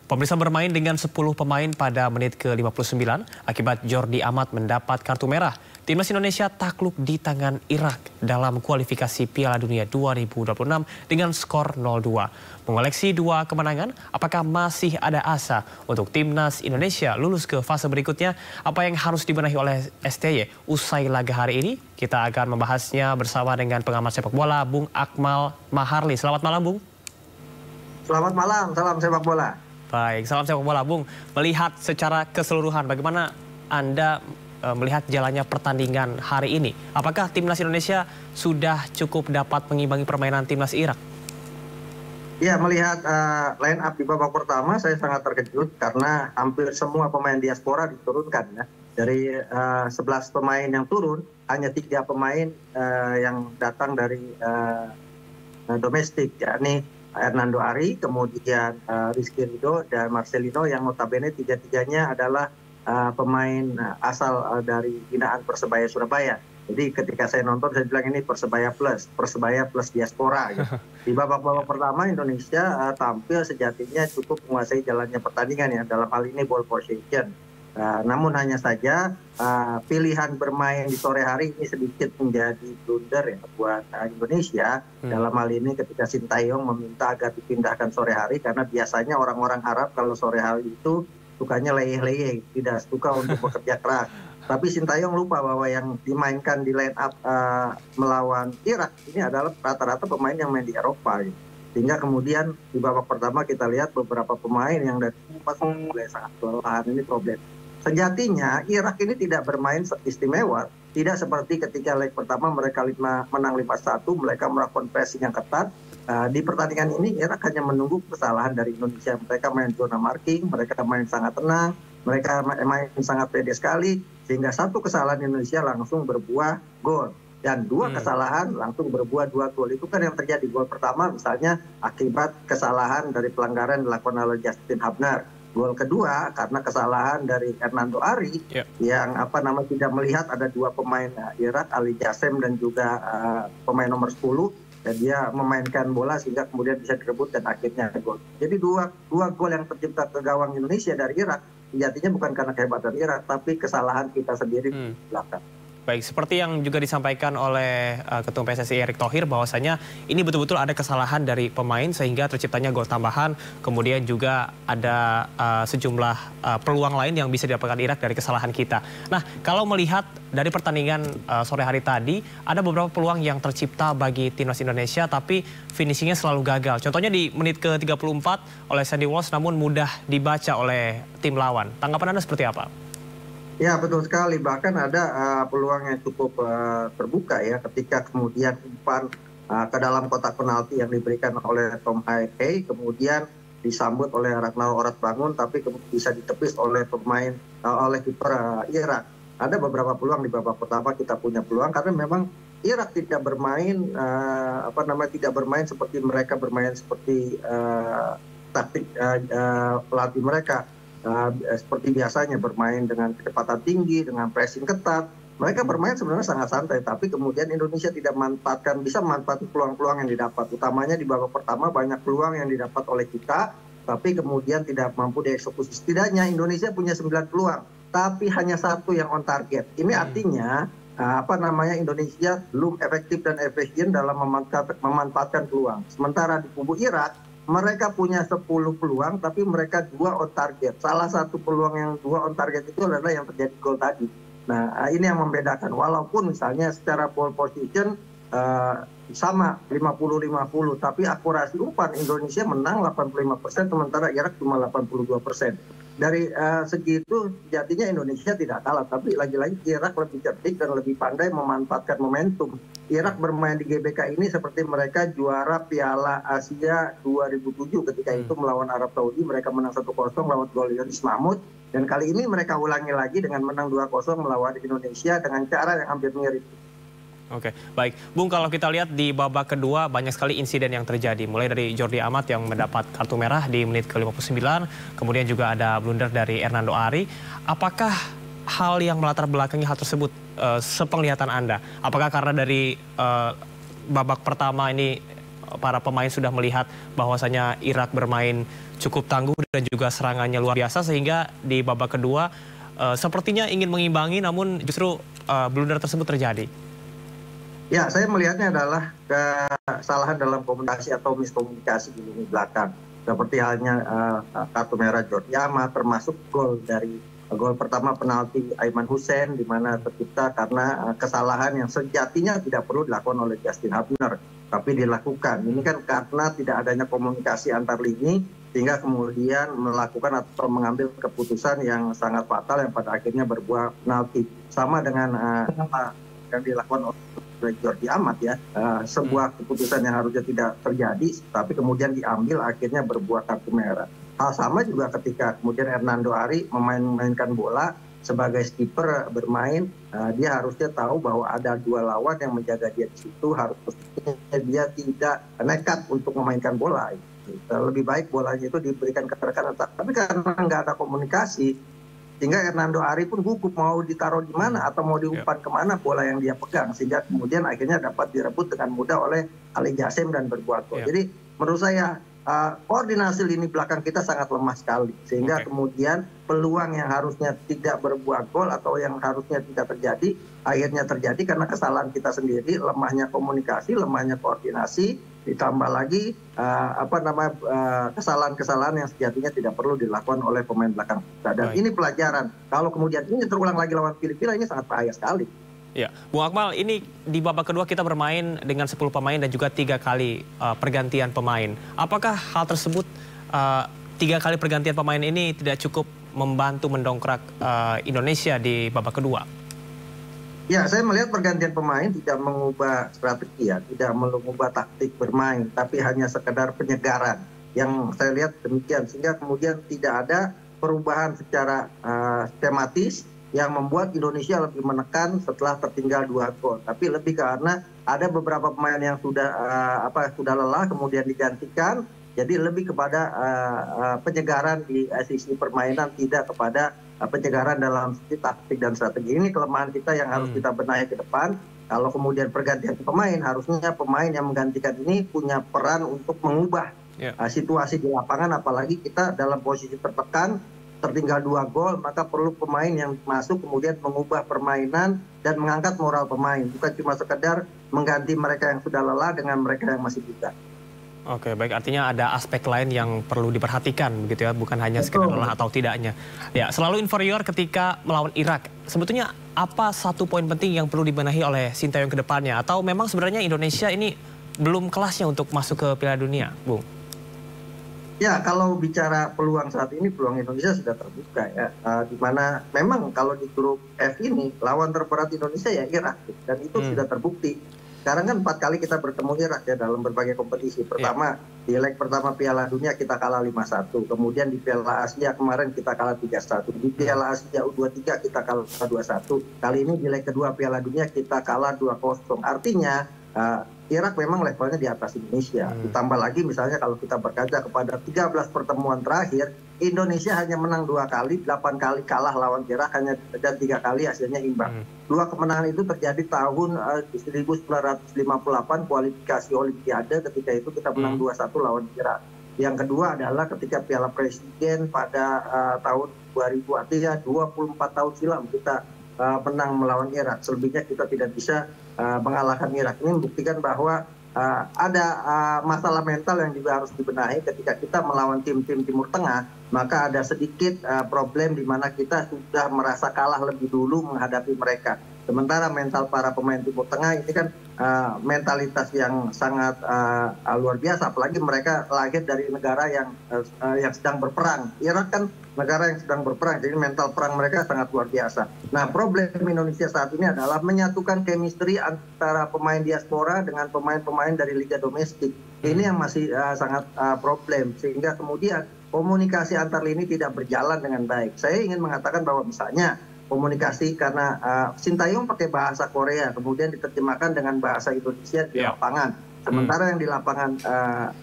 Pemirsa, bermain dengan 10 pemain pada menit ke-59 akibat Jordi Amat mendapat kartu merah. Timnas Indonesia takluk di tangan Irak dalam kualifikasi Piala Dunia 2026 dengan skor 0-2. Mengoleksi 2 kemenangan, apakah masih ada asa untuk Timnas Indonesia lulus ke fase berikutnya? Apa yang harus dibenahi oleh STY usai laga hari ini? Kita akan membahasnya bersama dengan pengamat sepak bola Bung Akmal Maharli. Selamat malam, Bung. Selamat malam, salam sepak bola. Baik, salam sepak bola, Bung. Melihat secara keseluruhan, bagaimana Anda melihat jalannya pertandingan hari ini? Apakah Timnas Indonesia sudah cukup dapat mengimbangi permainan Timnas Irak? Ya, melihat line up di babak pertama, saya sangat terkejut karena hampir semua pemain diaspora diturunkan. Ya. Dari 11 pemain yang turun, hanya 3 pemain yang datang dari domestik, yakni Hernando Ari, kemudian Rizky Ridho, dan Marcelino yang notabene tiga-tiganya adalah pemain asal dari binaan Persebaya Surabaya. Jadi ketika saya nonton saya bilang ini Persebaya plus diaspora. Gitu. Di babak-babak pertama Indonesia tampil sejatinya cukup menguasai jalannya pertandingan ya, dalam hal ini ball possession. Namun hanya saja pilihan bermain di sore hari ini sedikit menjadi blunder ya buat Indonesia. Dalam hal ini ketika Sintayong meminta agar dipindahkan sore hari, karena biasanya orang-orang Arab kalau sore hari itu sukanya leyeh-leyeh, tidak suka untuk bekerja keras. Tapi Sintayong lupa bahwa yang dimainkan di line up melawan Irak ini adalah rata-rata pemain yang main di Eropa. Gitu. Sehingga kemudian di babak pertama kita lihat beberapa pemain yang dari mulai sangat kelelahan, ini problem. Sejatinya Irak ini tidak bermain istimewa, tidak seperti ketika leg pertama mereka menang 5-1, mereka melakukan pressing yang ketat. Di pertandingan ini Irak hanya menunggu kesalahan dari Indonesia. Mereka main zona marking, mereka main sangat tenang, mereka main sangat pede sekali, sehingga satu kesalahan Indonesia langsung berbuah gol. Dan 2 kesalahan langsung berbuah 2 gol. Itu kan yang terjadi. Gol pertama misalnya akibat kesalahan dari pelanggaran dilakukan oleh Justin Hubner. Gol kedua karena kesalahan dari Hernando Ari yang tidak melihat ada 2 pemain Irak, Ali Jasem dan juga pemain nomor 10, dan dia memainkan bola sehingga kemudian bisa direbut dan akhirnya gol. Jadi dua gol yang tercipta ke gawang Indonesia dari Irak sejatinya bukan karena kehebatan Irak, tapi kesalahan kita sendiri di belakang. Baik, seperti yang juga disampaikan oleh Ketua PSSI Erick Thohir, bahwasanya ini betul-betul ada kesalahan dari pemain sehingga terciptanya gol tambahan. Kemudian juga ada sejumlah peluang lain yang bisa didapatkan Irak dari kesalahan kita. Nah, kalau melihat dari pertandingan sore hari tadi, ada beberapa peluang yang tercipta bagi Timnas Indonesia, tapi finishingnya selalu gagal. Contohnya di menit ke-34 oleh Sandy Walsh, namun mudah dibaca oleh tim lawan. Tanggapan Anda seperti apa? Ya, betul sekali. Bahkan ada peluang yang cukup terbuka ya ketika kemudian umpan ke dalam kotak penalti yang diberikan oleh Tom Haye, kemudian disambut oleh Ragnal Oratbangun, tapi kemudian bisa ditepis oleh oleh kiper Irak. Ada beberapa peluang di babak pertama kita punya peluang karena memang Irak tidak bermain tidak bermain seperti mereka bermain seperti taktik pelatih mereka. Seperti biasanya bermain dengan kecepatan tinggi, dengan pressing ketat. Mereka bermain sebenarnya sangat santai, tapi kemudian Indonesia tidak bisa memanfaatkan peluang-peluang yang didapat. Utamanya di babak pertama banyak peluang yang didapat oleh kita, tapi kemudian tidak mampu dieksekusi. Setidaknya Indonesia punya 9 peluang, tapi hanya 1 yang on target. Ini artinya Indonesia belum efektif dan efisien dalam memanfaatkan peluang. Sementara di kubu Irak, mereka punya 10 peluang, tapi mereka 2 on target. Salah satu peluang yang 2 on target itu adalah yang terjadi gol tadi. Nah, ini yang membedakan. Walaupun misalnya secara ball position sama 50-50, tapi akurasi umpan Indonesia menang 85%, sementara Irak cuma 82%. Dari segi itu sejatinya Indonesia tidak kalah, tapi lagi-lagi Irak lebih cerdik dan lebih pandai memanfaatkan momentum. Irak bermain di GBK ini seperti mereka juara Piala Asia 2007 ketika itu melawan Arab Saudi, mereka menang 1-0 lewat gol Yonis Mahmud, dan kali ini mereka ulangi lagi dengan menang 2-0 melawan Indonesia dengan cara yang hampir mirip. Oke, baik. Bung, kalau kita lihat di babak kedua banyak sekali insiden yang terjadi. Mulai dari Jordi Amat yang mendapat kartu merah di menit ke-59, kemudian juga ada blunder dari Hernando Ari. Apakah hal yang melatar belakangi hal tersebut sepenglihatan Anda? Apakah karena dari babak pertama ini para pemain sudah melihat bahwasanya Irak bermain cukup tangguh dan juga serangannya luar biasa, sehingga di babak kedua sepertinya ingin mengimbangi, namun justru blunder tersebut terjadi. Ya, saya melihatnya adalah kesalahan dalam komunikasi atau miskomunikasi di lini belakang. Seperti halnya kartu merah Jordi Amat, termasuk gol pertama penalti Aiman Hussein, di mana tercipta karena kesalahan yang sejatinya tidak perlu dilakukan oleh Justin Hubner, tapi dilakukan. Ini kan karena tidak adanya komunikasi antar lini, sehingga kemudian melakukan atau mengambil keputusan yang sangat fatal yang pada akhirnya berbuah penalti. Sama dengan yang dilakukan oleh Jordi Amat ya, sebuah keputusan yang harusnya tidak terjadi, tapi kemudian diambil akhirnya berbuah kartu merah. Hal sama juga ketika kemudian Hernando Ari memainkan bola sebagai skipper bermain, dia harusnya tahu bahwa ada dua lawan yang menjaga dia di situ, harusnya dia tidak nekat untuk memainkan bola. Lebih baik bolanya itu diberikan ke rekan, tapi karena nggak ada komunikasi, sehingga Hernando Ari pun gugup mau ditaruh di mana atau mau diumpan kemana bola yang dia pegang, sehingga kemudian akhirnya dapat direbut dengan mudah oleh Ali Jassim dan berbuat gol. Jadi menurut saya koordinasi lini belakang kita sangat lemah sekali, sehingga kemudian peluang yang harusnya tidak berbuat gol atau yang harusnya tidak terjadi akhirnya terjadi karena kesalahan kita sendiri, lemahnya komunikasi, lemahnya koordinasi, ditambah lagi kesalahan-kesalahan yang sejatinya tidak perlu dilakukan oleh pemain belakang kita. Dan ini pelajaran. Kalau kemudian ini terulang lagi lawan Filipina, ini sangat bahaya sekali. Ya, Bung Akmal, ini di babak kedua kita bermain dengan 10 pemain dan juga 3 kali pergantian pemain. Apakah hal tersebut 3 kali pergantian pemain ini tidak cukup membantu mendongkrak Indonesia di babak kedua? Ya, saya melihat pergantian pemain tidak mengubah strategi ya, tidak mengubah taktik bermain, tapi hanya sekedar penyegaran. Yang saya lihat demikian, sehingga kemudian tidak ada perubahan secara tematis yang membuat Indonesia lebih menekan setelah tertinggal 2 gol. Tapi lebih karena ada beberapa pemain yang sudah lelah kemudian digantikan. Jadi lebih kepada penyegaran di sisi permainan, tidak kepada penyegaran dalam sisi taktik dan strategi. Ini kelemahan kita yang harus kita benahi ke depan. Kalau kemudian pergantian pemain, harusnya pemain yang menggantikan ini punya peran untuk mengubah situasi di lapangan, apalagi kita dalam posisi tertekan, tertinggal 2 gol, maka perlu pemain yang masuk kemudian mengubah permainan dan mengangkat moral pemain, bukan cuma sekedar mengganti mereka yang sudah lelah dengan mereka yang masih buta. Oke, baik, artinya ada aspek lain yang perlu diperhatikan begitu ya, bukan hanya sekedar lelah atau tidaknya. Ya, selalu inferior ketika melawan Irak. Sebetulnya apa satu poin penting yang perlu dibenahi oleh Sintayong ke depannya, atau memang sebenarnya Indonesia ini belum kelasnya untuk masuk ke Piala Dunia, Bung? Ya, kalau bicara peluang saat ini, peluang Indonesia sudah terbuka ya. Di mana memang kalau di grup F ini lawan terberat Indonesia ya Irak, dan itu sudah terbukti. Sekarang kan 4 kali kita bertemu Irak ya dalam berbagai kompetisi. Pertama, di leg pertama Piala Dunia kita kalah 5-1. Kemudian di Piala Asia kemarin kita kalah 3-1. Di Piala Asia U23 kita kalah 2-1. Kali ini di leg kedua Piala Dunia kita kalah 2-0. Artinya Irak memang levelnya di atas Indonesia. Ditambah lagi misalnya kalau kita berkaca kepada 13 pertemuan terakhir, Indonesia hanya menang 2 kali, 8 kali kalah lawan Irak, dan 3 kali hasilnya imbang. 2 kemenangan itu terjadi tahun 1958 kualifikasi Olimpiade, ketika itu kita menang 2-1 lawan Irak. Yang kedua adalah ketika Piala Presiden pada tahun 2000, artinya 24 tahun silam kita menang melawan Irak. Selebihnya kita tidak bisa mengalahkan Irak. Ini membuktikan bahwa ada masalah mental yang juga harus dibenahi ketika kita melawan tim-tim Timur Tengah, maka ada sedikit problem di mana kita sudah merasa kalah lebih dulu menghadapi mereka. Sementara mental para pemain Timur Tengah ini kan mentalitas yang sangat luar biasa, apalagi mereka lahir dari negara yang sedang berperang. Irak kan negara yang sedang berperang, jadi mental perang mereka sangat luar biasa. Nah, problem Indonesia saat ini adalah menyatukan chemistry antara pemain diaspora dengan pemain-pemain dari liga domestik. Ini yang masih sangat problem, sehingga kemudian komunikasi antar lini tidak berjalan dengan baik. Saya ingin mengatakan bahwa misalnya komunikasi karena Sintayong pakai bahasa Korea, kemudian diterjemahkan dengan bahasa Indonesia di lapangan. Sementara yang di lapangan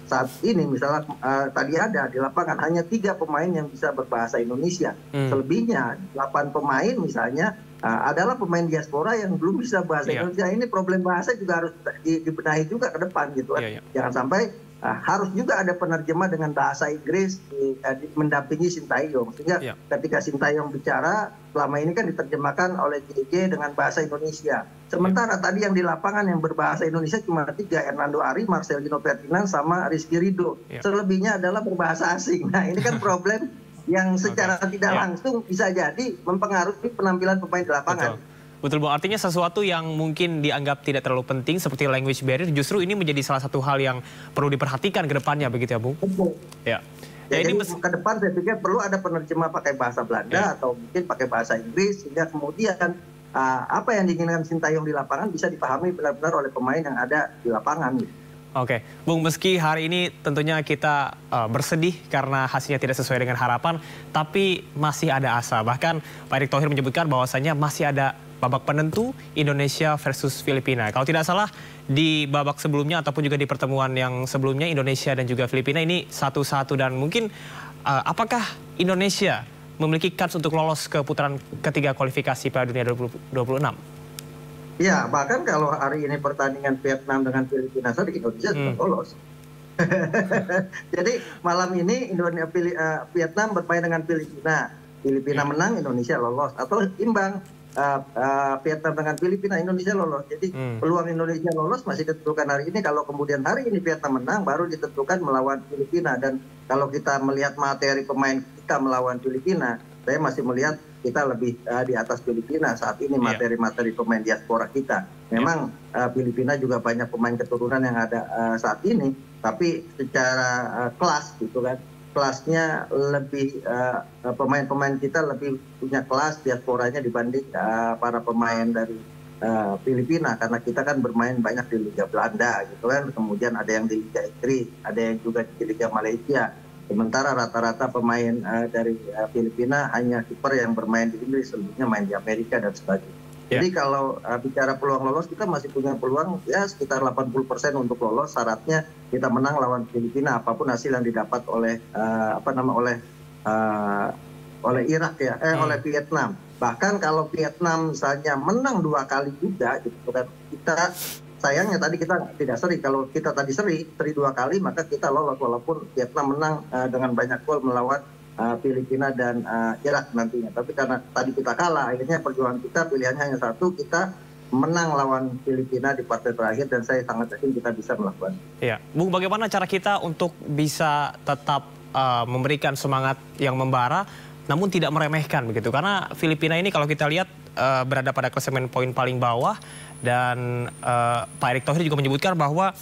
saat ini misalnya tadi ada di lapangan hanya 3 pemain yang bisa berbahasa Indonesia. Selebihnya 8 pemain misalnya adalah pemain diaspora yang belum bisa bahasa Indonesia. Ini problem bahasa juga harus dibenahi juga ke depan gitu kan. Jangan sampai harus juga ada penerjemah dengan bahasa Inggris mendampingi Sintayong, sehingga ketika Sintayong bicara selama ini kan diterjemahkan oleh JJ dengan bahasa Indonesia. Sementara tadi yang di lapangan yang berbahasa Indonesia cuma 3, Hernando Ari, Marcelino Ferdinand, sama Rizky Ridho. Selebihnya adalah berbahasa asing. Nah ini kan problem yang secara tidak langsung bisa jadi mempengaruhi penampilan pemain di lapangan. Betul, Bung. Artinya sesuatu yang mungkin dianggap tidak terlalu penting seperti language barrier justru ini menjadi salah satu hal yang perlu diperhatikan ke depannya, begitu ya, Bung? Betul. Ya. Jadi ke depan saya pikir perlu ada penerjemah pakai bahasa Belanda atau mungkin pakai bahasa Inggris, sehingga kemudian apa yang diinginkan Sintayong di lapangan bisa dipahami benar-benar oleh pemain yang ada di lapangan. Oke, Bung, meski hari ini tentunya kita bersedih karena hasilnya tidak sesuai dengan harapan, tapi masih ada asa. Bahkan Pak Erick Thohir menyebutkan bahwasannya masih ada babak penentu Indonesia versus Filipina. Kalau tidak salah di babak sebelumnya ataupun juga di pertemuan yang sebelumnya Indonesia dan juga Filipina ini 1-1 dan mungkin apakah Indonesia memiliki kans untuk lolos ke putaran ketiga kualifikasi Piala Dunia 2026? Ya, bahkan kalau hari ini pertandingan Vietnam dengan Filipina saja Indonesia sudah lolos. Jadi malam ini Vietnam bermain dengan Filipina. Filipina menang, Indonesia lolos. Atau imbang, Vietnam dengan Filipina, Indonesia lolos. Jadi peluang Indonesia lolos masih ditentukan hari ini. Kalau kemudian hari ini Vietnam menang, baru ditentukan melawan Filipina. Dan kalau kita melihat materi pemain kita melawan Filipina, saya masih melihat kita lebih di atas Filipina saat ini materi-materi pemain diaspora kita. Memang Filipina juga banyak pemain keturunan yang ada saat ini, tapi secara kelas gitu kan, kelasnya lebih pemain-pemain kita lebih punya kelas diasporanya dibanding para pemain dari Filipina, karena kita kan bermain banyak di Liga Belanda gitu kan, kemudian ada yang di Liga Inggris, ada yang juga di Liga Malaysia. Sementara rata-rata pemain dari Filipina hanya kiper yang bermain di Inggris, selebihnya main di Amerika dan sebagainya. Jadi kalau bicara peluang lolos, kita masih punya peluang ya sekitar 80% untuk lolos. Syaratnya kita menang lawan Filipina, apapun hasil yang didapat oleh oleh Irak ya, oleh Vietnam. Bahkan kalau Vietnam misalnya menang 2 kali juga, gitu kan, kita sayangnya tadi kita tidak seri. Kalau kita tadi seri 2 kali, maka kita lolos walaupun Vietnam menang dengan banyak gol melawan Filipina dan Irak nantinya. Tapi karena tadi kita kalah, akhirnya perjuangan kita pilihannya hanya satu, kita menang lawan Filipina di partai terakhir, dan saya sangat yakin kita bisa melakukan. Iya, Bung, bagaimana cara kita untuk bisa tetap memberikan semangat yang membara, namun tidak meremehkan begitu? Karena Filipina ini kalau kita lihat berada pada klasemen poin paling bawah. Dan Pak Erick Thohir juga menyebutkan bahwa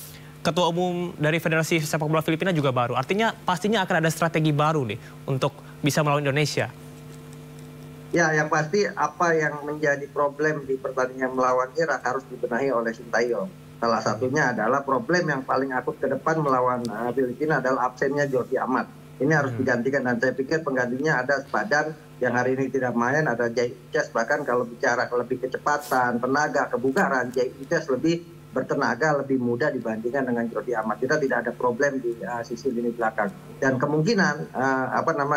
Ketua Umum dari Federasi Sepak Bola Filipina juga baru. Artinya pastinya akan ada strategi baru nih untuk bisa melawan Indonesia. Ya, yang pasti apa yang menjadi problem di pertandingan melawan Irak harus dibenahi oleh Sintayong. Salah satunya adalah problem yang paling akut ke depan melawan Filipina adalah absennya Jordi Amat. Ini harus digantikan, dan saya pikir penggantinya ada Spadan yang hari ini tidak main, ada Jai Ices. Bahkan kalau bicara lebih kecepatan, tenaga, kebugaran, Jai Ices lebih bertenaga, lebih mudah dibandingkan dengan Jordi Amat. Kita tidak ada problem di sisi lini belakang. Dan kemungkinan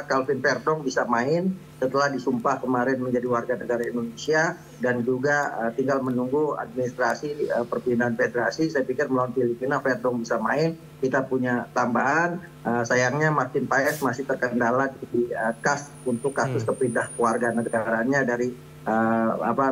Calvin Verdong bisa main setelah disumpah kemarin menjadi warga negara Indonesia, dan juga tinggal menunggu administrasi perpindahan federasi. Saya pikir melawan Filipina Verdong bisa main. Kita punya tambahan, sayangnya Martin Paes masih terkendala di kas untuk kasus kepindah keluarga negaranya dari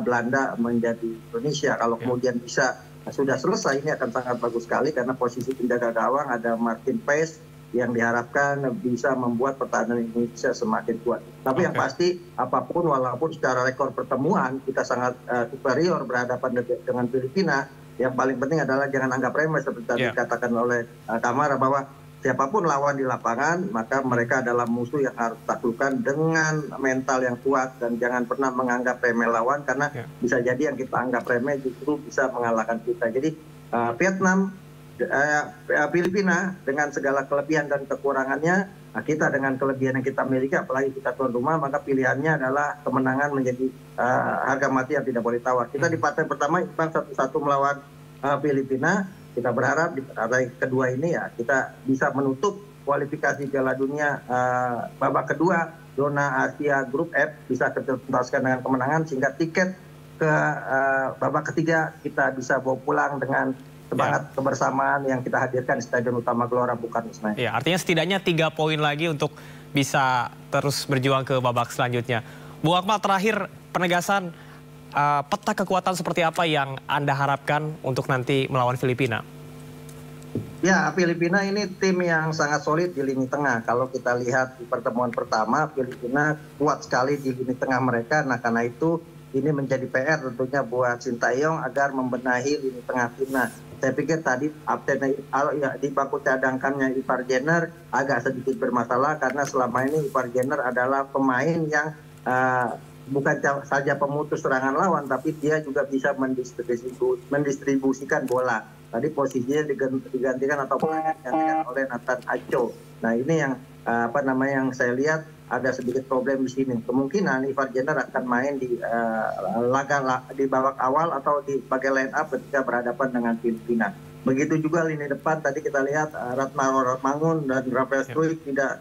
Belanda menjadi Indonesia. Kalau kemudian bisa sudah selesai, ini akan sangat bagus sekali, karena posisi penjaga gawang ada Martin Paes yang diharapkan bisa membuat pertahanan Indonesia semakin kuat. Tapi yang pasti apapun, walaupun secara rekor pertemuan kita sangat superior berhadapan dengan Filipina, yang paling penting adalah jangan anggap remeh seperti tadi dikatakan oleh Kamara, bahwa siapapun lawan di lapangan, maka mereka adalah musuh yang harus taklukkan dengan mental yang kuat, dan jangan pernah menganggap remeh lawan, karena bisa jadi yang kita anggap remeh justru bisa mengalahkan kita. Jadi Filipina dengan segala kelebihan dan kekurangannya, kita dengan kelebihan yang kita miliki, apalagi kita tuan rumah, maka pilihannya adalah kemenangan menjadi harga mati yang tidak boleh tawar. Kita di partai pertama imbang 1-1 melawan Filipina. Kita berharap di partai kedua ini ya kita bisa menutup kualifikasi Piala Dunia babak kedua zona Asia Grup F bisa kita tuntaskan dengan kemenangan, sehingga tiket ke babak ketiga kita bisa bawa pulang dengan semangat kebersamaan yang kita hadirkan di Stadion Utama Gelora Bung Karno Senayan. Ya, artinya setidaknya 3 poin lagi untuk bisa terus berjuang ke babak selanjutnya. Bu Akmal, terakhir penegasan peta kekuatan seperti apa yang Anda harapkan untuk nanti melawan Filipina? Ya, Filipina ini tim yang sangat solid di lini tengah. Kalau kita lihat di pertemuan pertama, Filipina kuat sekali di lini tengah mereka. Nah, karena itu ini menjadi PR tentunya buat Sintayong agar membenahi lini tengah timnas. Saya pikir tadi di bangku cadangkannya Ivar Jenner agak sedikit bermasalah, karena selama ini Ivar Jenner adalah pemain yang bukan saja pemutus serangan lawan, tapi dia juga bisa mendistribusikan bola. Tadi posisinya digantikan atau digantikan oleh Nathan Acho. Nah, ini yang yang saya lihat ada sedikit problem di sini. Kemungkinan Ivar Jenner akan main di di babak awal atau di sebagai line up ketika berhadapan dengan Filipina. Begitu juga lini depan, tadi kita lihat Ratna Mangun dan Rafael Struijk tidak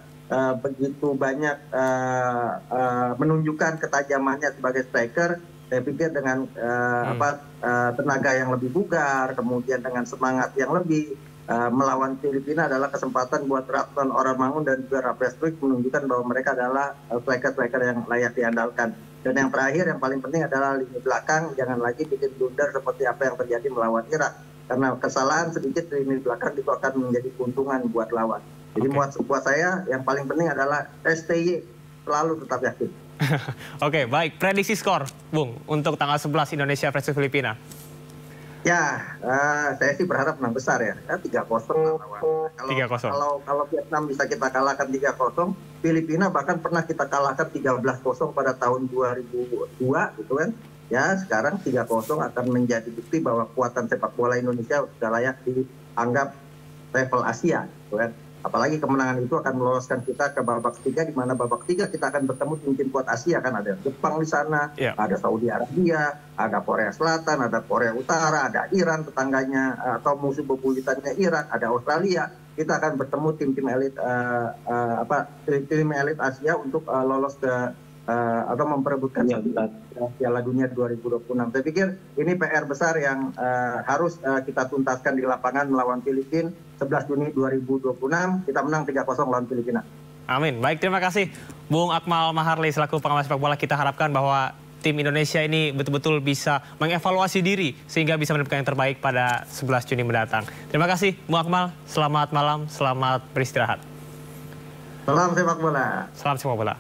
begitu banyak menunjukkan ketajamannya sebagai striker. Saya pikir dengan tenaga yang lebih bugar, kemudian dengan semangat yang lebih, melawan Filipina adalah kesempatan buat Ratna Mangun dan juga Rafael Struijk menunjukkan bahwa mereka adalah striker-striker yang layak diandalkan. Dan yang terakhir, yang paling penting adalah lini belakang, jangan lagi bikin blunder seperti apa yang terjadi melawan Irak. Karena kesalahan sedikit di lini belakang itu akan menjadi keuntungan buat lawan. Jadi buat saya yang paling penting adalah STY selalu tetap yakin. Oke, baik. Prediksi skor, Bung, untuk tanggal 11 Indonesia versus Filipina. Ya, saya sih berharap menang besar ya. 3-0 lawan. 3-0. Kalau Vietnam bisa kita kalahkan 3-0, Filipina bahkan pernah kita kalahkan 13-0 pada tahun 2002 gitu kan. Ya, sekarang 3-0 akan menjadi bukti bahwa kekuatan sepak bola Indonesia sudah layak dianggap level Asia gitu kan. Apalagi kemenangan itu akan meloloskan kita ke babak ketiga, di mana babak ketiga kita akan bertemu tim kuat Asia, kan ada Jepang di sana, ada Saudi Arabia, ada Korea Selatan, ada Korea Utara, ada Iran tetangganya atau musuh bebuyutannya Irak, ada Australia. Kita akan bertemu tim-tim elit Asia untuk lolos ke atau memperebutkan Piala Dunia 2026. Saya pikir ini PR besar yang harus kita tuntaskan di lapangan melawan Filipina 11 Juni 2026. Kita menang 3-0 lawan Filipina. Amin. Baik, terima kasih Bung Akmal Maharli selaku pengamat sepak bola. Kita harapkan bahwa tim Indonesia ini betul-betul bisa mengevaluasi diri sehingga bisa mendapatkan yang terbaik pada 11 Juni mendatang. Terima kasih Bung Akmal. Selamat malam, selamat beristirahat. Salam sepak bola. Salam sepak bola.